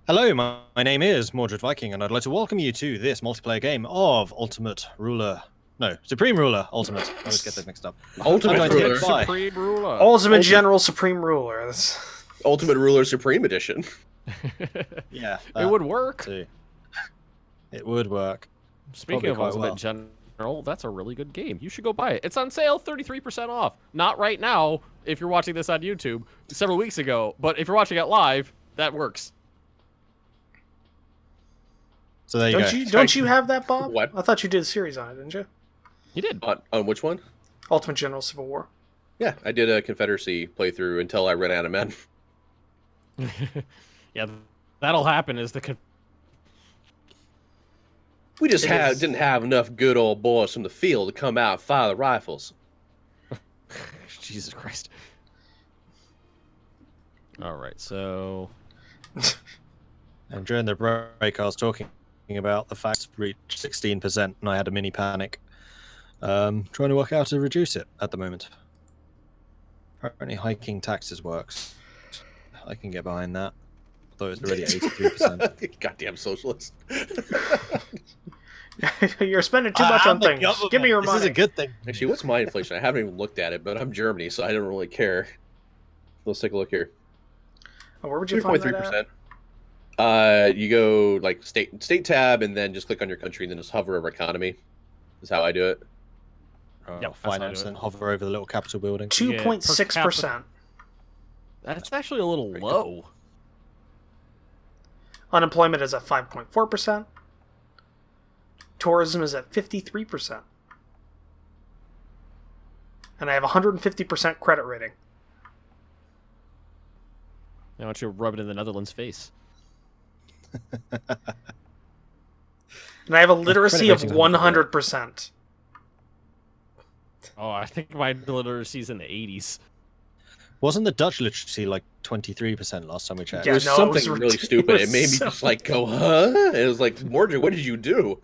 Hello, my name is Mordred Viking, and I'd like to welcome you to this multiplayer game of Ultimate Ruler. No, Supreme Ruler Ultimate. I always get those mixed up. Ultimate Ruler. Supreme Ruler. Ultimate General Supreme Ruler. That's... Ultimate Ruler Supreme Edition. Yeah. It would work. Too. It would work. Speaking of Ultimate General, that's a really good game. You should go buy it. It's on sale, 33% off. Not right now, if you're watching this on YouTube, several weeks ago. But if you're watching it live, that works. So there you go. Don't you have that, Bob? What? I thought you did a series on it, didn't you? You did. On which one? Ultimate General Civil War. Yeah, I did a Confederacy playthrough until I ran out of men. Yeah, that'll happen. We just didn't have enough good old boys from the field to come out and fire the rifles. Jesus Christ. All right, so. And during the break, I was talking about the fact it's reached 16%, and I had a mini panic. Trying to work out how to reduce it at the moment. Apparently, hiking taxes works. I can get behind that. Although it's already at 83%. Goddamn socialist. You're spending too much on things. Give me your money. This is a good thing. Actually, what's my inflation? I haven't even looked at it, but I'm Germany, so I don't really care. Let's take a look here. Oh, where would you find that at? You go like state tab, and then just click on your country, and then just hover over economy. Is how I do it. Yep, finance, and hover over the little capital building. 2.6%. That's actually a little low. Unemployment is at 5.4%. Tourism is at 53%. And I have 150% credit rating. I want you to rub it in the Netherlands' face. And I have a literacy of 100%. Oh, I think my literacy's in the 80s. Wasn't the Dutch literacy like 23% last time we checked? Yeah, It was something really stupid. It made me just like go, huh? It was like, Mordred, what did you do?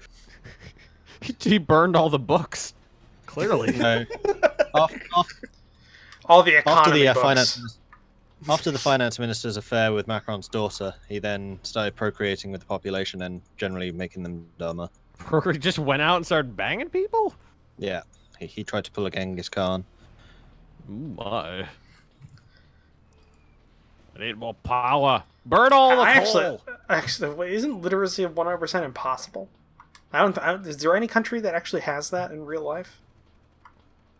He burned all the books. Clearly. No. All the economy books. After the finance minister's affair with Macron's daughter, he then started procreating with the population and generally making them dumber. He just went out and started banging people? Yeah, he tried to pull a Genghis Khan. Ooh, my. I need more power. Burn all the coal. Actually, wait, isn't literacy of 100% impossible? Is there any country that actually has that in real life?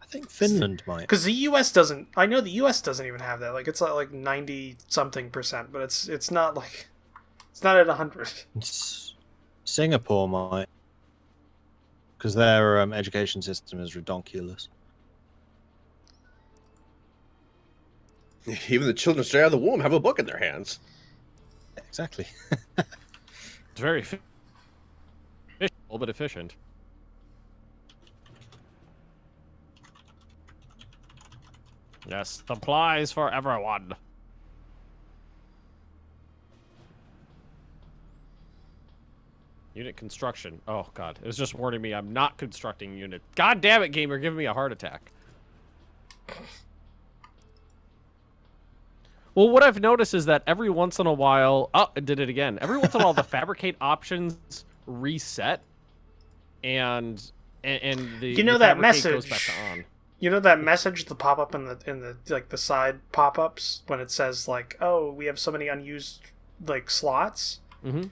I think Finland might. Because the U.S. doesn't. I know the U.S. doesn't even have that. Like it's like 90-something%, but it's not like it's not at 100. Singapore might, because their education system is redonkulous. Even the children straight out of the womb have a book in their hands. Exactly. It's very efficient, but efficient. Yes, supplies for everyone. Unit construction. Oh god, it was just warning me I'm not constructing unit. God damn it, game, you're giving me a heart attack. Well, what I've noticed is that every once in a while... Oh, it did it again. Every once in a while, the fabricate options reset, and the that message goes back to on. You know that message, the pop up in the like the side pop ups when it says like, "Oh, we have so many unused like slots." Mm-hmm.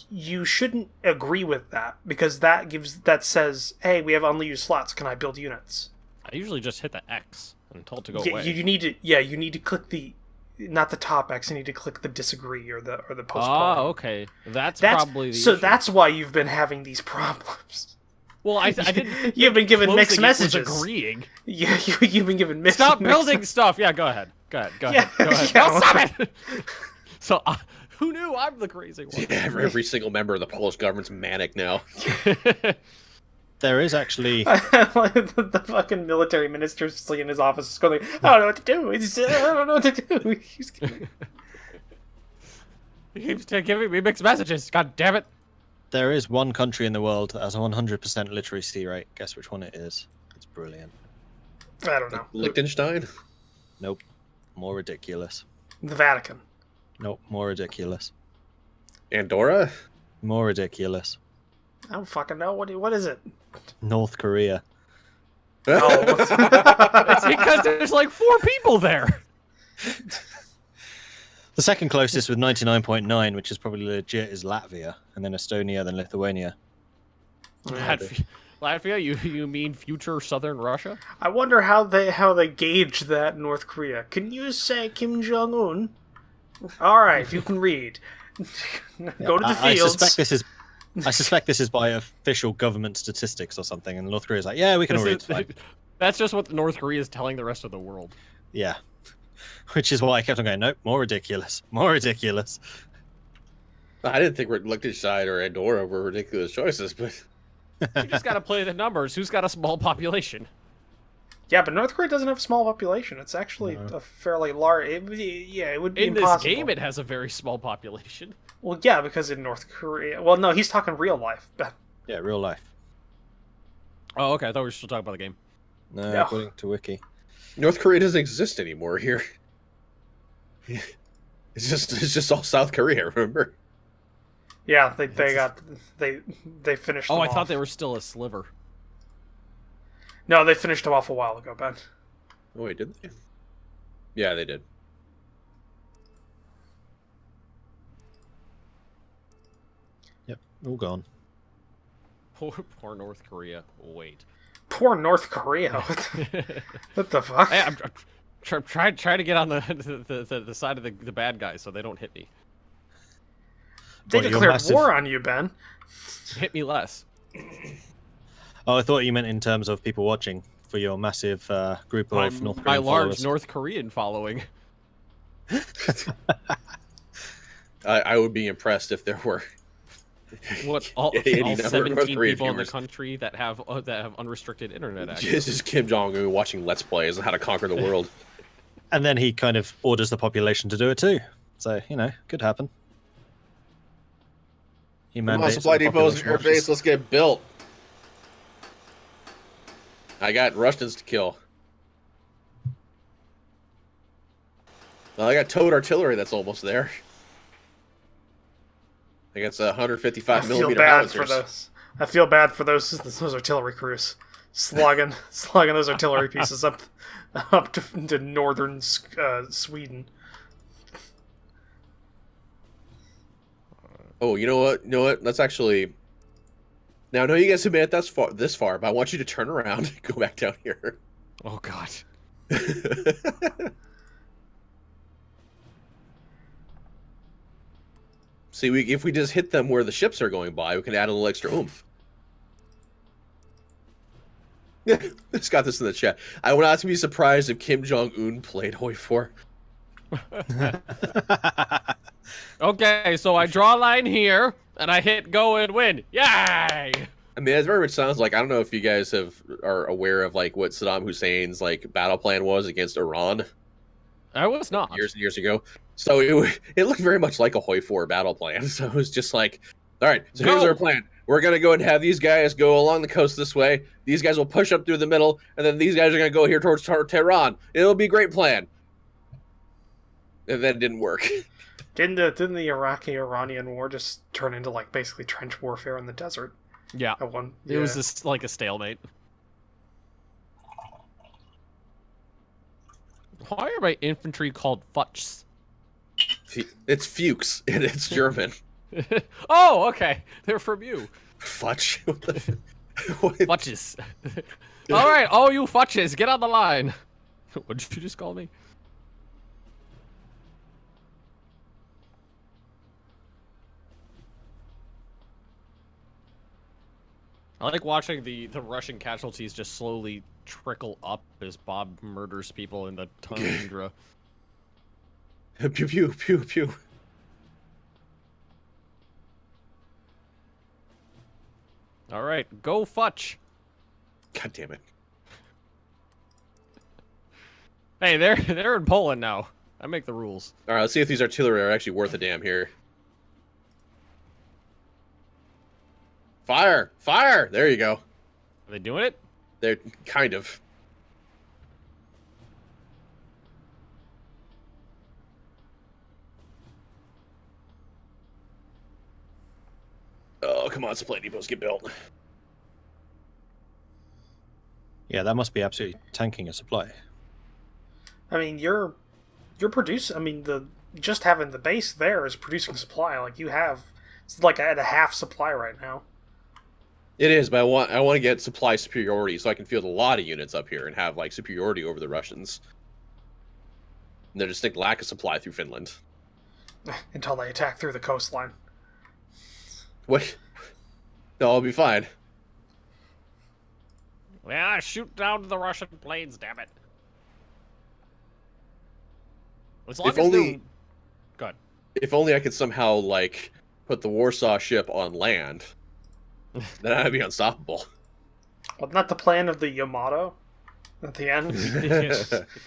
You shouldn't agree with that because that says, "Hey, we have unused slots. Can I build units?" I usually just hit the X and told to go away. You need to click the. Not the top X. You need to click the disagree or the postpone. Oh, okay. That's probably the so. issue. That's why you've been having these problems. Well, I didn't. You've been given mixed messages. Agreeing. Yeah, you've been given mixed. Stop building stuff. Yeah, go ahead. Go ahead. Yeah, go ahead. Yeah. No, stop it. So, who knew I'm the crazy one? Yeah, every single member of the Polish government's manic now. There is actually the fucking military minister's just like in his office going, I don't know what to do. I don't know what to do. He keeps giving me mixed messages. God damn it. There is one country in the world that has a 100% literacy rate. Guess which one it is? It's brilliant. I don't know. Liechtenstein? Nope. More ridiculous. The Vatican. Nope. More ridiculous. Andorra? More ridiculous. I don't fucking know. What is it? North Korea. Oh. It's because there's like 4 people there. The second closest with 99.9, which is probably legit, is Latvia, and then Estonia, then Lithuania. Latvia? You mean future southern Russia? I wonder how they gauge that in North Korea. Can you say Kim Jong Un? All right, you can read. Go to the fields. I suspect this is by official government statistics or something, and North Korea's like, yeah, we can all read. It's fine. That's just what North Korea is telling the rest of the world. Yeah. Which is why I kept on going, nope, more ridiculous. More ridiculous. I didn't think Liechtenstein or Andorra were ridiculous choices, but... You just gotta play the numbers. Who's got a small population? Yeah, but North Korea doesn't have a small population. It's actually a fairly large... it would be In impossible. this game, it has a very small population. Well, yeah, because in North Korea... Well, no, he's talking real life. Yeah, real life. Oh, okay. I thought we were still talking about the game. No, No. according to Wiki. North Korea doesn't exist anymore here. It's just all South Korea, remember? Yeah, they finished. Oh, them I thought off. they were still a sliver. No, they finished them off a while ago, Ben. Oh wait, did they? Yeah, they did. Yep, all gone. Poor North Korea. Wait. Poor North Korea. What the fuck? Hey, I'm trying to get on the side of the bad guys so they don't hit me. They What, you're declared massive- war on you, Ben. Hit me less. Oh, I thought you meant in terms of people watching for your massive group of North My Korean large followers. North Korean following. I would be impressed if there were. What all, Any all number of 17 North Korean people in the viewers. country that have unrestricted internet access. This is Kim Jong Un watching Let's Plays on how to conquer the world. And then he kind of orders the population to do it too. So, could happen. He Come on, mandates supply that the depots, population air watches. base, let's get it built. I got Russians to kill. Well, I got towed artillery that's almost there. I got 155 I feel millimeter bad for howitzers. those. I feel bad for those artillery crews, slugging those artillery pieces up to northern Sweden. Oh, you know what? Let's actually. Now, I know you guys have made it this far, but I want you to turn around and go back down here. Oh god. See, if we just hit them where the ships are going by, we can add a little extra oomph. Just got this in the chat. I would not be surprised if Kim Jong Un played Hoi 4. Okay, so I draw a line here, and I hit go and win. Yay! I mean, that's very much sounds like. I don't know if you guys are aware of like what Saddam Hussein's like battle plan was against Iran I was not. years and years ago. So it looked very much like a Hoi 4 battle plan. So it was just like, all right, so here's Go! our plan. We're gonna go and have these guys go along the coast this way. These guys will push up through the middle, and then these guys are gonna go here towards Tehran. It'll be a great plan. And then it didn't work. Didn't the Iraqi-Iranian war just turn into like basically trench warfare in the desert? Yeah. At one, It was just like a stalemate. Why are my infantry called Futschs? It's Fuchs, and it's German. Oh, okay. They're from you. Futsch. What the Futches. All right, all you Futches, get on the line. What did you just call me? I like watching the Russian casualties just slowly trickle up as Bob murders people in the tundra. Pew pew pew pew. All right, go Futch. God damn it. Hey, they're in Poland now. I make the rules. All right, let's see if these artillery are actually worth a damn here. Fire! Fire! There you go. Are they doing it? They're kind of. Oh, come on, supply depots get built. Yeah, that must be absolutely tanking a supply. I mean, you're producing. I mean, just having the base there is producing supply. Like it's like at a half supply right now. It is, but I want to get supply superiority so I can field a lot of units up here and have like superiority over the Russians. And their distinct lack of supply through Finland. Until they attack through the coastline. What? No, I'll be fine. Yeah, shoot down the Russian planes, damn it. As long If as only, good. if only I could somehow like put the Warsaw ship on land, then I'd be unstoppable. Wasn't that the plan of the Yamato at the end? They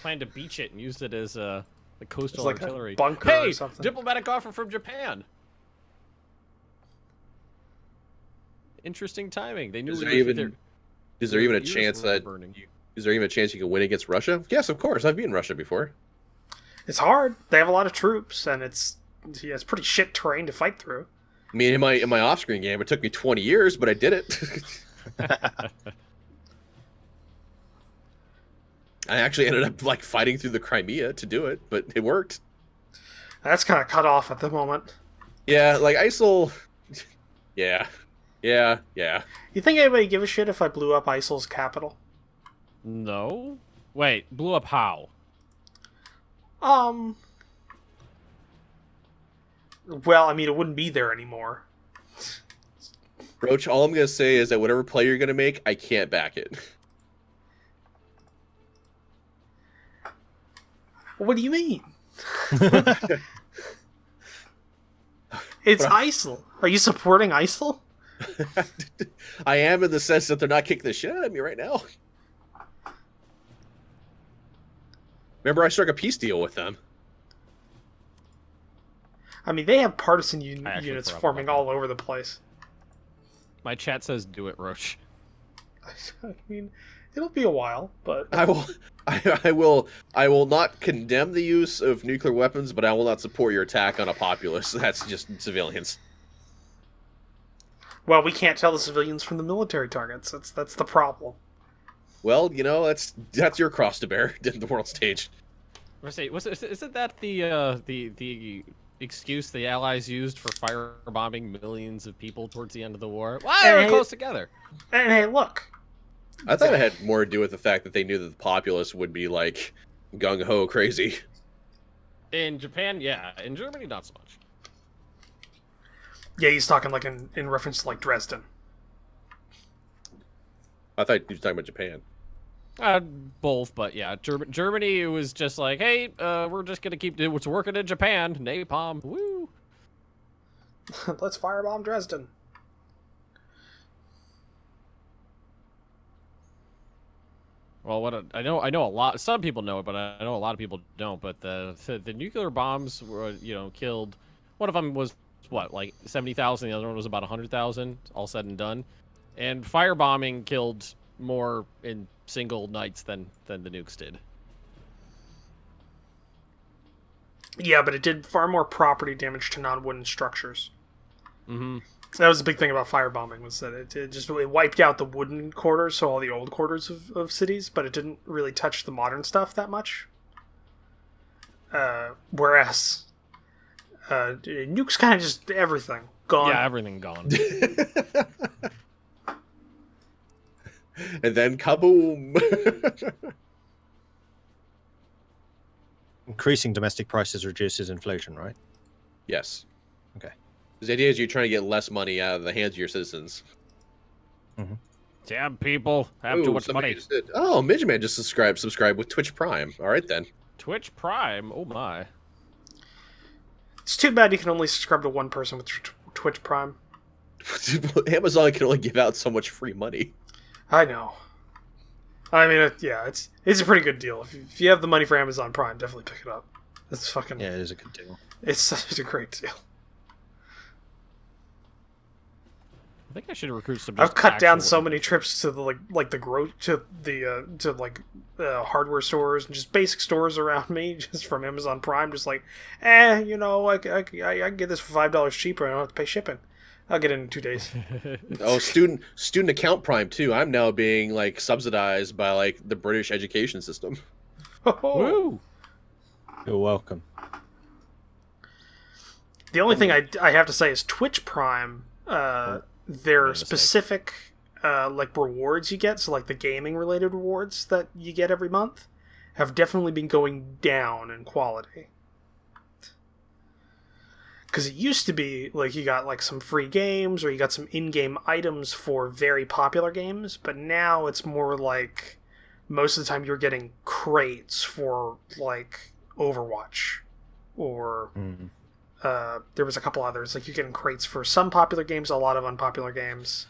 planned to beach it and used it as the coastal like artillery. a bunker hey, or something. diplomatic offer from Japan. Interesting timing. They knew Is we there were even is there even a ears chance were that burning. is there even a chance you can win against Russia? Yes, of course. I've been in Russia before. It's hard. They have a lot of troops, and it's pretty shit terrain to fight through. I mean, in my off-screen game, it took me 20 years, but I did it. I actually ended up like fighting through the Crimea to do it, but it worked. That's kind of cut off at the moment. Yeah, like ISIL. Yeah. You think anybody give a shit if I blew up ISIL's capital? No. Wait, blew up how? Well, I mean, it wouldn't be there anymore. Roach, all I'm gonna say is that whatever play you're gonna make, I can't back it. What do you mean? It's ISIL. Are you supporting ISIL? I am in the sense that they're not kicking the shit out of me right now. Remember, I struck a peace deal with them. I mean, they have partisan actually units forgot forming about all over the place. My chat says do it, Roach. I mean, it'll be a while, but I will not condemn the use of nuclear weapons, but I will not support your attack on a populace. That's just civilians. well, we can't tell the civilians from the military targets. That's the problem. Well, you know, that's your cross to bear in the world stage. Isn't that the excuse the Allies used for firebombing millions of people towards the end of the war? Well, they were close together. And hey, look. I thought it had more to do with the fact that they knew that the populace would be like gung-ho crazy. In Japan, yeah. In Germany, not so much. Yeah, he's talking like in reference to like Dresden. I thought you were talking about Japan. Both, but yeah, Germany, it was just like, hey, we're just gonna keep doing what's working in Japan. Napalm, woo! Let's firebomb Dresden. Well, I know a lot. Some people know it, but I know a lot of people don't. But the nuclear bombs were, killed. One of them was what, like 70,000. The other one was about 100,000. All said and done. And firebombing killed more in single nights than the nukes did. Yeah, but it did far more property damage to non-wooden structures. Mm-hmm. That was the big thing about firebombing, was that it wiped out the wooden quarters, so all the old quarters of cities, but it didn't really touch the modern stuff that much. Whereas nukes kind of just everything gone. Yeah, everything gone. And then kaboom! Increasing domestic prices reduces inflation, right? Yes. Okay. The idea is you're trying to get less money out of the hands of your citizens. Mm-hmm. Damn people have too much money. Oh, Midgeman just subscribed with Twitch Prime. All right then. Twitch Prime, oh my. It's too bad you can only subscribe to one person with Twitch Prime. Amazon can only give out so much free money. I know. I mean, it's a pretty good deal. If you have the money for Amazon Prime, definitely pick it up. It's fucking... Yeah, it is a good deal. It's a great deal. I think I should recruit some. I've cut down so many trips to the hardware stores and just basic stores around me, just from Amazon Prime. Just like, I can get this for $5 cheaper. I don't have to pay shipping. I'll get it in 2 days. Oh, student account prime too. I'm now being like subsidized by like the British education system. Woo! You're welcome. The only thing I have to say is Twitch Prime, their specific like rewards you get, so like the gaming related rewards that you get every month, have definitely been going down in quality. Because it used to be like you got like some free games or you got some in-game items for very popular games, but now it's more like most of the time you're getting crates for like Overwatch or there was a couple others. Like you're getting crates for some popular games, a lot of unpopular games.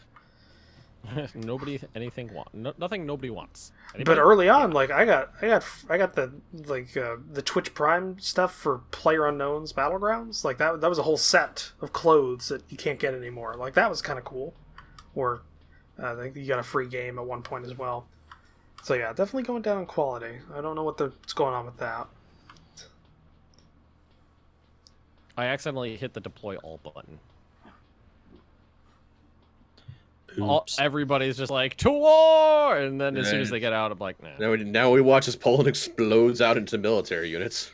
Nothing nobody wants. Anybody? But early on, like I got the like the Twitch Prime stuff for PlayerUnknown's Battlegrounds. Like that was a whole set of clothes that you can't get anymore. Like that was kind of cool. Or I think you got a free game at one point as well. So yeah, definitely going down in quality. I don't know what's going on with that. I accidentally hit the deploy all button. Oops. Everybody's just like, to war! And then as soon as they get out, I'm like, nah. Now we watch as Poland explodes out into military units.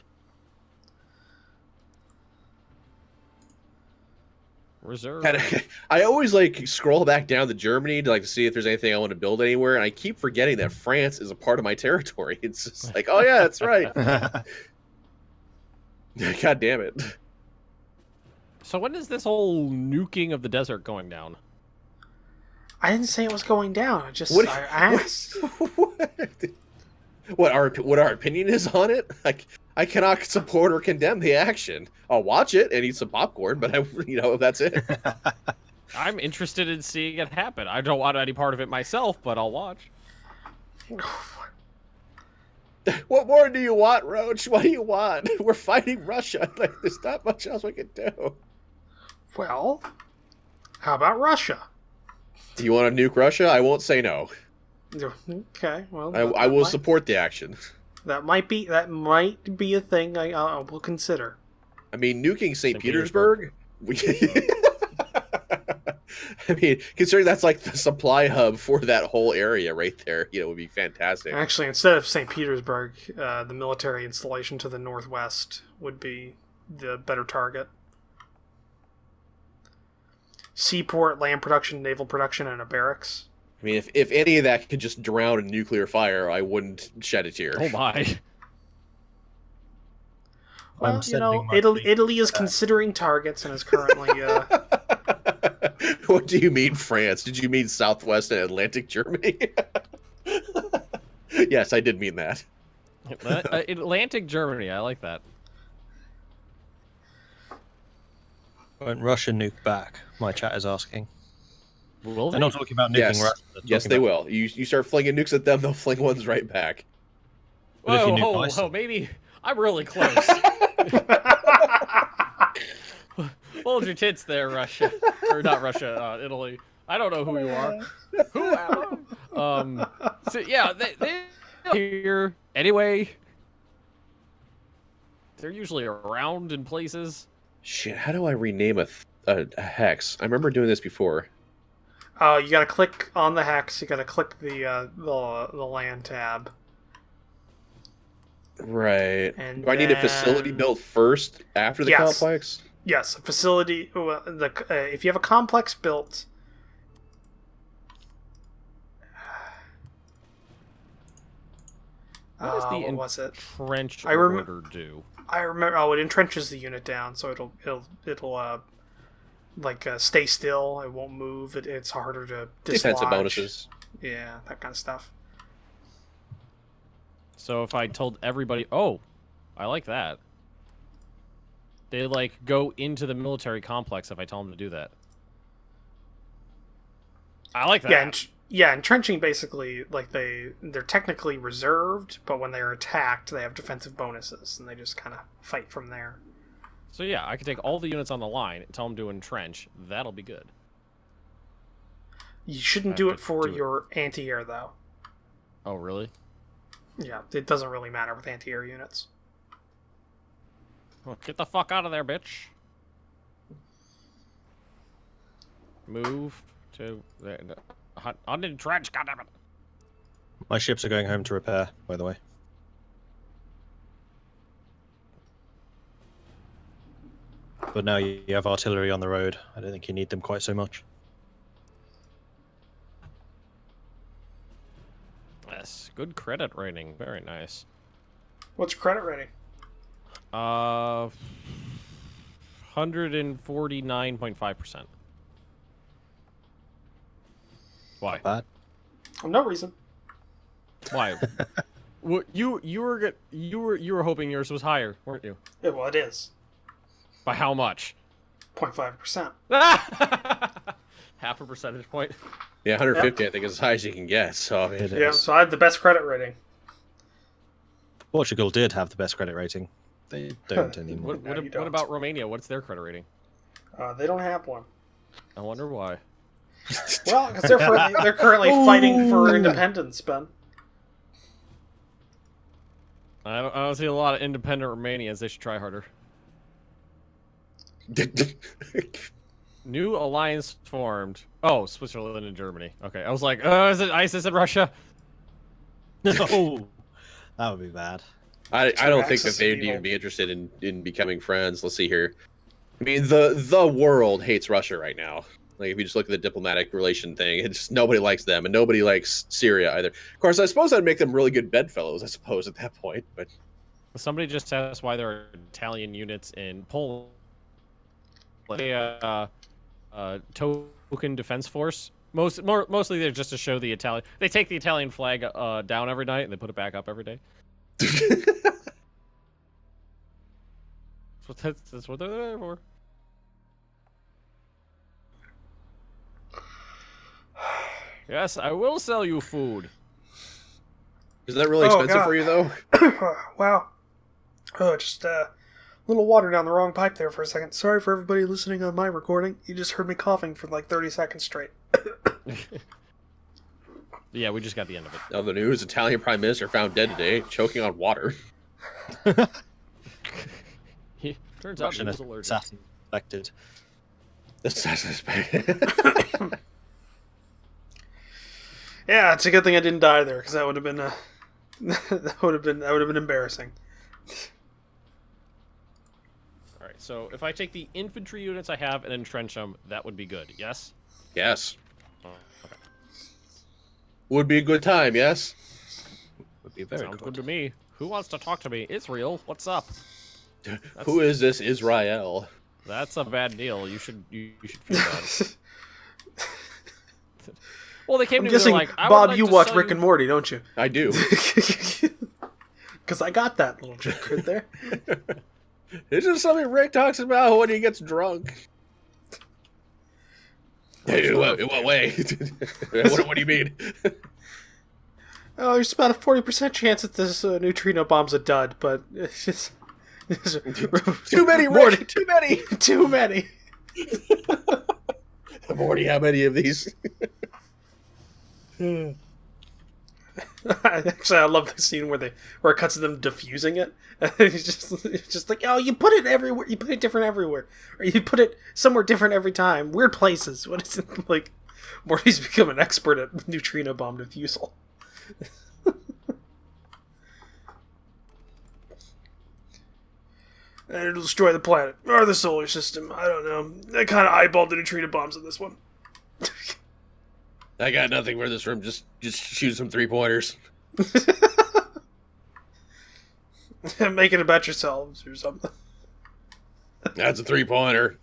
Reserve. And I always like scroll back down to Germany to like see if there's anything I want to build anywhere, and I keep forgetting that France is a part of my territory. It's just like, oh yeah, that's right. God damn it. So when is this whole nuking of the desert going down? I didn't say it was going down. I asked. What our opinion is on it? Like, I cannot support or condemn the action. I'll watch it and eat some popcorn, but that's it. I'm interested in seeing it happen. I don't want any part of it myself, but I'll watch. What more do you want, Roach? What do you want? We're fighting Russia. Like, there's not much else we can do. Well, how about Russia? Do you want to nuke Russia? I won't say no. Okay, well, I will support the action. That might be a thing I will consider. I mean, nuking St. Petersburg. I mean, considering that's like the supply hub for that whole area right there, would be fantastic. Actually, instead of St. Petersburg, the military installation to the northwest would be the better target. Seaport, land production, naval production, and a barracks. I mean, if any of that could just drown in nuclear fire, I wouldn't shed a tear. Oh my. Well, Italy is considering targets and is currently... What do you mean, France? Did you mean Southwest and Atlantic Germany? Yes, I did mean that. Atlantic Germany, I like that. Won't Russia nuke back? My chat is asking. Will they? They're not talking about nuking Russia. Yes, they will. You start flinging nukes at them, they'll fling ones right back. Whoa, maybe I'm really close. Hold your tits there, Russia. Or not Russia, Italy. I don't know who you are. Who am I? So yeah, they here anyway. They're usually around in places. Shit, how do I rename a hex? I remember doing this before. You gotta click on the hex. You gotta click the land tab. Right. And do I need a facility built first after the complex? Yes, a facility. If you have a complex built. What does the entrench order do? I remember. Oh, it entrenches the unit down, so it'll stay still. It won't move. It's harder to dislodge. Defensive bonuses. Yeah, that kind of stuff. So if I told everybody, oh, I like that. They go into the military complex if I tell them to do that. I like that. Yeah, entrenching basically, they're technically reserved, but when they're attacked, they have defensive bonuses, and they just kind of fight from there. So yeah, I can take all the units on the line and tell them to entrench. That'll be good. You shouldn't do it for your anti-air, though. Oh, really? Yeah, it doesn't really matter with anti-air units. Well, get the fuck out of there, bitch. move to on the trench. Goddammit. My ships are going home to repair, by the way. But now you have artillery on the road. I don't think you need them quite so much. Yes, good credit rating. Very nice. What's your credit rating? 149.5%. Why? Not bad. No reason. Why? You were hoping yours was higher, weren't you? Yeah, well, it is. By how much? 0.5%. Half a percentage point. Yeah, 150 I think is as high as you can get. So I mean, It Yeah, is. so I have the best credit rating. Portugal did have the best credit rating. They don't anymore. What, No, what, you what don't. about Romania? What's their credit rating? They don't have one. I wonder why. Well, because they're currently fighting for independence, Ben. I don't see a lot of independent Romanians. They should try harder. New alliance formed. Oh, Switzerland and Germany. Okay, I was like, is it ISIS and Russia? No, that would be bad. I don't think that Axis they'd of evil. even be interested in becoming friends. Let's see here. I mean, the world hates Russia right now. Like, if you just look at the diplomatic relation thing, it's nobody likes them, and nobody likes Syria either. Of course, I suppose that'd make them really good bedfellows, I suppose, at that point. But Somebody just asked why there are Italian units in Poland. Token defense force. Mostly they're just to show the Italian. They take the Italian flag down every night and they put it back up every day. That's what they're there for. Yes, I will sell you food. is that really Oh, expensive God. for you, though? Wow. Oh, just a little water down the wrong pipe there for a second. Sorry for everybody listening on my recording. You just heard me coughing for like 30 seconds straight. Yeah, we just got the end of it. Now the news: Italian Prime Minister found dead today, choking on water. Turns out Russian he was allergic. assassin suspected. That's Yeah, it's a good thing I didn't die there, because that would have been that would have been embarrassing. All right, so if I take the infantry units I have and entrench them, that would be good. Yes. Yes. Oh, okay. Would be a good time, yes? Would be very Sounds good. good to me. Who wants to talk to me? Israel, what's up? Who is this Israel? That's a bad deal. You should feel bad. Well, they came I'm to me. They're guessing, like, I would Bob, like you to watch sell Rick you- and Morty, don't you? I do. Because I got that little joke right there. This is something Rick talks about when he gets drunk. Hey, in what way? what do you mean? Oh, there's about a 40% chance that this neutrino bomb's a dud, but it's just... Too many, Morty. Rick! Too many! Too many. Morty, how many of these? Actually, I love the scene where it cuts to them diffusing it. And it's just like, oh, you put it everywhere. You put it different everywhere, or you put it somewhere different every time. Weird places. What is it like? Morty's become an expert at neutrino bomb diffusal. And it'll destroy the planet or the solar system. I don't know. I kind of eyeballed the neutrino bombs in this one. I got nothing for this room. Just shoot some 3-pointers. Make it about yourselves or something. That's a 3-pointer.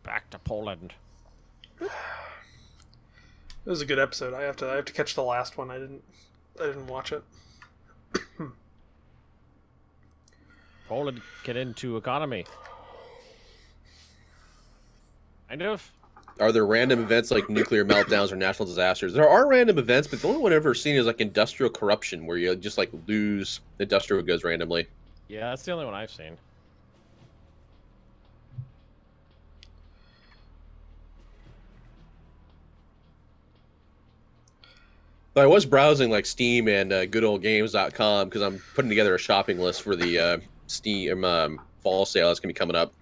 Back to Poland. It was a good episode. I have to catch the last one. I didn't watch it. Poland get into economy. Kind of. Are there random events like nuclear meltdowns or national disasters? There are random events, but the only one I've ever seen is like industrial corruption, where you just like lose industrial goods randomly. Yeah, that's the only one I've seen. But I was browsing like Steam and goodoldgames.com because I'm putting together a shopping list for the Steam fall sale that's gonna be coming up,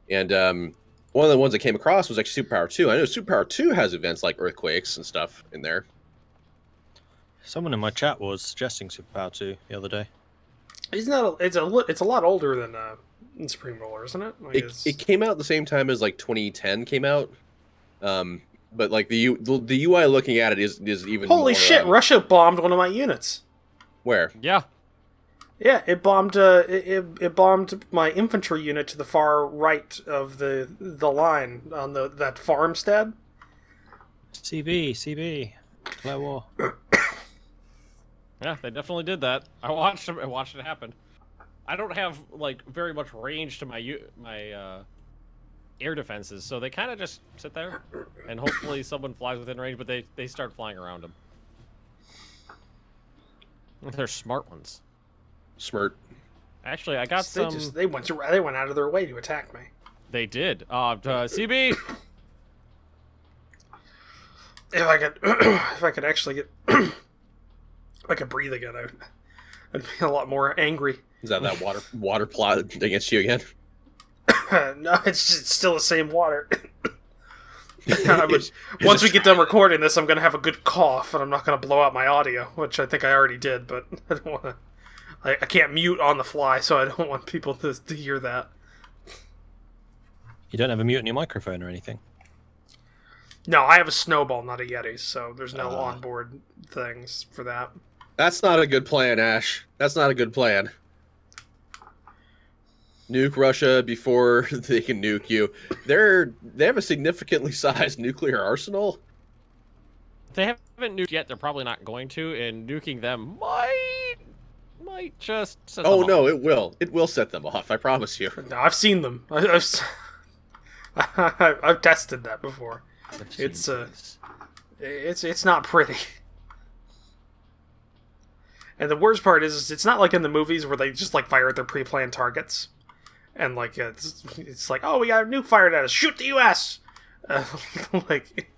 and One of the ones I came across was actually Superpower 2. I know Superpower 2 has events like earthquakes and stuff in there. Someone in my chat was suggesting Superpower 2 the other day. It's a lot older than Supreme Roller, isn't it? Like It came out the same time as like 2010 came out. But like the UI looking at it is even holy more, shit! Russia bombed one of my units. Where? Yeah. Yeah, it bombed. It bombed my infantry unit to the far right of the line on that farmstead. CB. Declare war. Yeah, they definitely did that. I watched it happen. I don't have like very much range to my air defenses, so they kind of just sit there, and hopefully someone flies within range. But they start flying around them. They're smart ones. Smart. Actually, I got some. They went out of their way to attack me. They did. CB. If I could actually get, if I could breathe again, I'd be a lot more angry. Is that water plot against you again? No, it's still the same water. Once we get done recording this, I'm going to have a good cough, and I'm not going to blow out my audio, which I think I already did, but I don't want to. I can't mute on the fly, so I don't want people to hear that. You don't have a mute on your microphone or anything? No, I have a snowball, not a Yeti, so there's no onboard things for that. That's not a good plan, Ash. That's not a good plan. Nuke Russia before they can nuke you. They have a significantly sized nuclear arsenal. They haven't nuked yet. They're probably not going to, and nuking them might just set them no, off. it will. It will set them off. I promise you. No, I've seen them. I've tested that before. It's not pretty. And the worst part is it's not like in the movies where they just like fire at their pre-planned targets, and like it's like, oh, we got a nuke fired at us, shoot the U.S. Like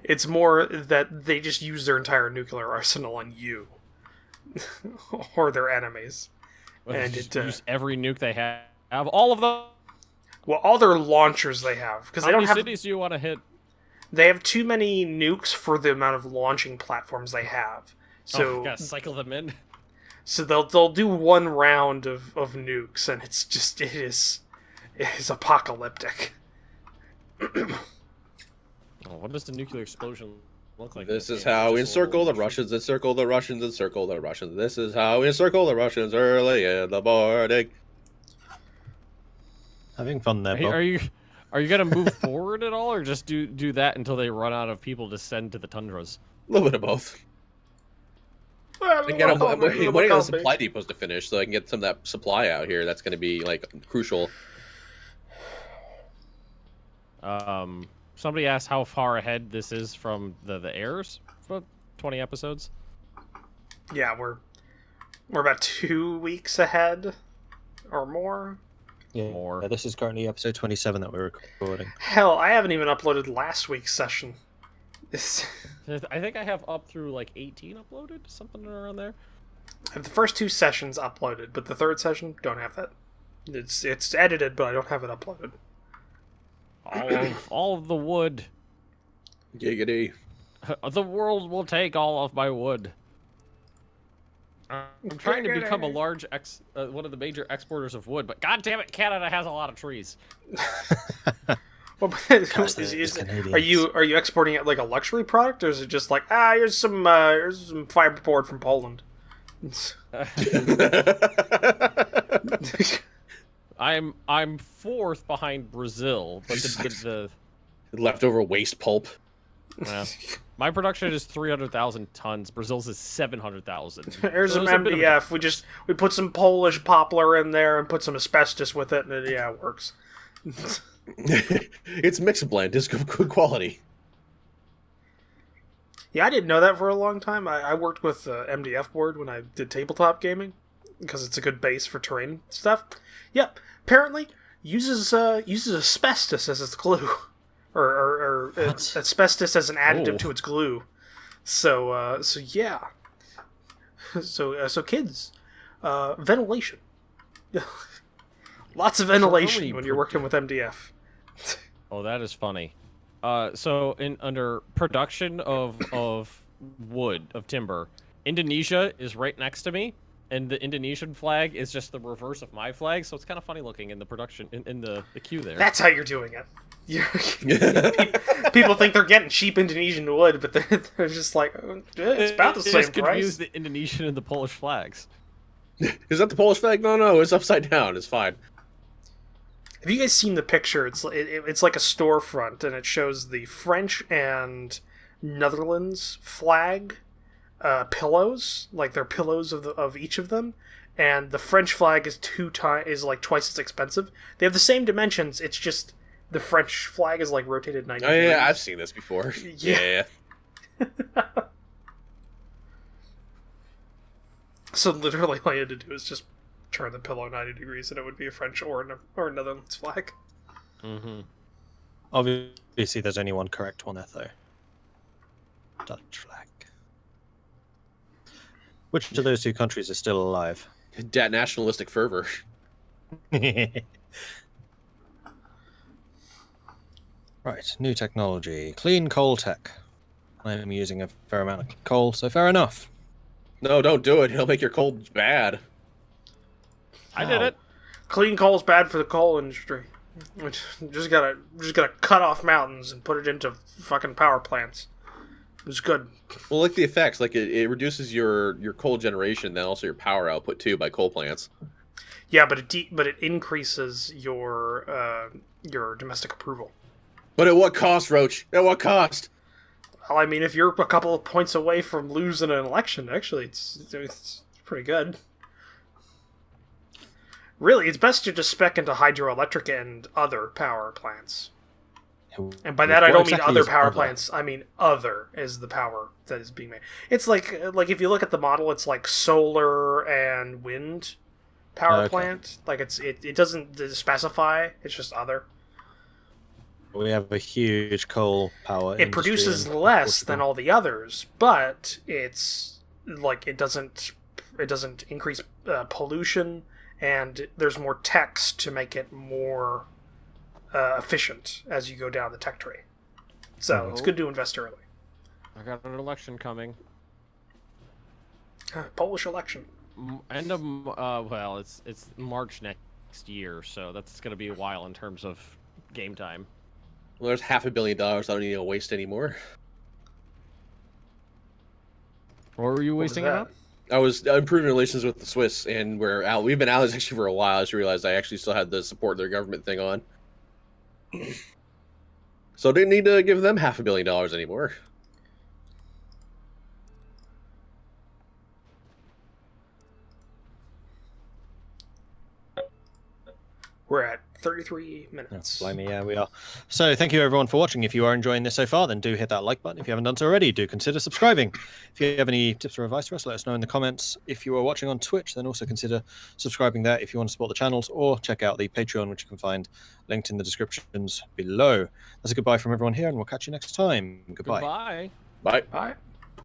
it's more that they just use their entire nuclear arsenal on you or their enemies, and it use every nuke they have, all of them. Well, all their launchers they have, because they don't have. How many cities do you want to hit? They have too many nukes for the amount of launching platforms they have. So you gotta cycle them in. So they'll do one round of nukes, and it is apocalyptic. What does the nuclear explosion look like? This is how we encircle the Russians, encircle the Russians, encircle the Russians. This is how we encircle the Russians early in the morning. Having fun there, Bob. Are you gonna move forward at all, or just do that until they run out of people to send to the tundras? A little bit of both. I'm waiting on the supply depots to finish so I can get some of that supply out here. That's going to be like crucial. Somebody asked how far ahead this is from the airs for 20 episodes. Yeah, we're about 2 weeks ahead or more. Yeah, more. Yeah, this is currently episode 27 that we're recording. Hell, I haven't even uploaded last week's session. I think I have up through like 18 uploaded, something around there. I have the first 2 sessions uploaded, but the 3rd session, don't have that. It's edited, but I don't have it uploaded. All of the wood. Giggity. The world will take all of my wood. I'm trying to become a large one of the major exporters of wood, but god damn it, Canada has a lot of trees. Well, are you exporting it like a luxury product, or is it just like here's some fiberboard from Poland? I'm 4th behind Brazil, but the leftover waste pulp. My production is 300,000 tons. Brazil's is 700,000. There's some MDF. We put some Polish poplar in there and put some asbestos with it, and it works. It's mixed blend. It's good quality. Yeah, I didn't know that for a long time. I worked with MDF board when I did tabletop gaming because it's a good base for terrain stuff. Yep, apparently uses asbestos as its glue, or asbestos as an additive to its glue. So yeah. So kids, ventilation. Lots of ventilation when you're working with MDF. Oh, that is funny. So under production of wood, of timber, Indonesia is right next to me, and the Indonesian flag is just the reverse of my flag, so it's kind of funny looking in the production in the queue there. That's how you're doing it. People think they're getting cheap Indonesian wood, but they're just like, it's about the same just price. confuse the Indonesian and the Polish flags. Is that the Polish flag? No, it's upside down. It's fine. Have you guys seen the picture? It's like a storefront, and it shows the French and Netherlands flag pillows, like they're pillows of each of them, and the French flag is like twice as expensive. They have the same dimensions. It's just the French flag is like rotated 90 degrees. Yeah, I've seen this before. Yeah. So literally, all you had to do is just turn the pillow 90 degrees, and it would be a French or a Netherlands flag. Mm-hmm. Obviously, there's only one correct one there, though. Dutch flag. Which of those two countries is still alive? Dat nationalistic fervor. Right, new technology. Clean coal tech. I am using a fair amount of coal, so fair enough. No, don't do it. It'll make your coal bad. I did it. Clean coal's bad for the coal industry. Just gotta cut off mountains and put it into fucking power plants. It's good. Well, like the effects, like it reduces your coal generation, then also your power output too by coal plants. Yeah, but it increases your domestic approval. But at what cost, Roach? At what cost? Well, I mean, if you're a couple of points away from losing an election, actually, it's pretty good. Really, it's best to just spec into hydroelectric and other power plants. And by that, I don't mean other power plants. I mean other is the power that is being made. It's like if you look at the model, it's like solar and wind power plant. Like it doesn't specify. It's just other. We have a huge coal power. It produces less than all the others, but it's like it doesn't increase pollution, and there's more text to make it more efficient as you go down the tech tree. So it's good to invest early. I got an election coming. Polish election. End of well, it's March next year, so that's going to be a while in terms of game time. Well, there's $500 million I don't need to waste anymore. What were you wasting it on? I was improving relations with the Swiss, and we've been allies actually for a while. I just realized I actually still had the support their government thing on. So I didn't need to give them $500 million anymore. We're at 33 minutes. Oh, blimey, yeah, we are. So thank you everyone for watching. If you are enjoying this so far, then do hit that like button. If you haven't done so already, do consider subscribing. If you have any tips or advice for us, let us know in the comments. If you are watching on Twitch, then also consider subscribing there if you want to support the channels, or check out the Patreon, which you can find linked in the descriptions below. That's a goodbye from everyone here, and we'll catch you next time. Goodbye. Goodbye. Bye. Bye.